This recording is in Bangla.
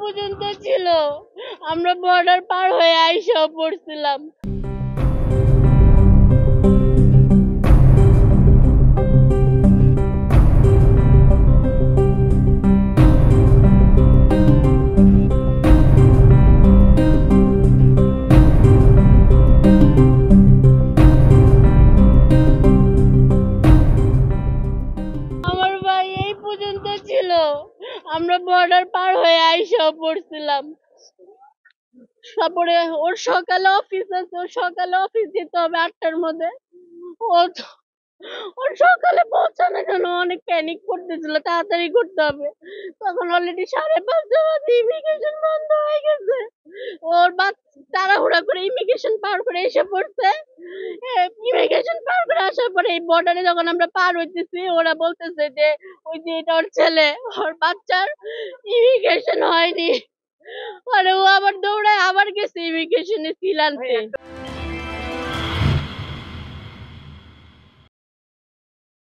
পর্যন্ত ছিল, আমরা বর্ডার পার হয়ে আইসাও পড়ছিলাম। আমার ভাই এই পর্যন্ত ছিল, আমরা বর্ডার পার হয়ে আইসাও পড়ছিলাম। তারপরে ওর সকালে অফিস আছে, ওর সকালে অফিস যেতে হবে 8টার মধ্যে। ও তো- ওর সকালে পৌঁছানোর জন্য অনেক প্যানিক করতেছিল, তাড়াতাড়ি করতে হবে। তখন অলরেডি 5:30 বাজে, ইমিগ্রেশন বন্ধ হয়ে গেছে। ওর তাড়াহুড়া করে ইমিগ্রেশন পার করে এসে পড়ছে। ইমিগ্রেশন পার করে আসার পরে এই বর্ডারে যখন আমরা পার হইতেছি, ওরা বলতেছে যে ওই যে এটা ওর ছেলে, ওর বাচ্চার ইমিগ্রেশন হয়নি। পরে ও আবার দৌড়ায় আবার গেছে ইমিগ্রেশনে সিল আনতে।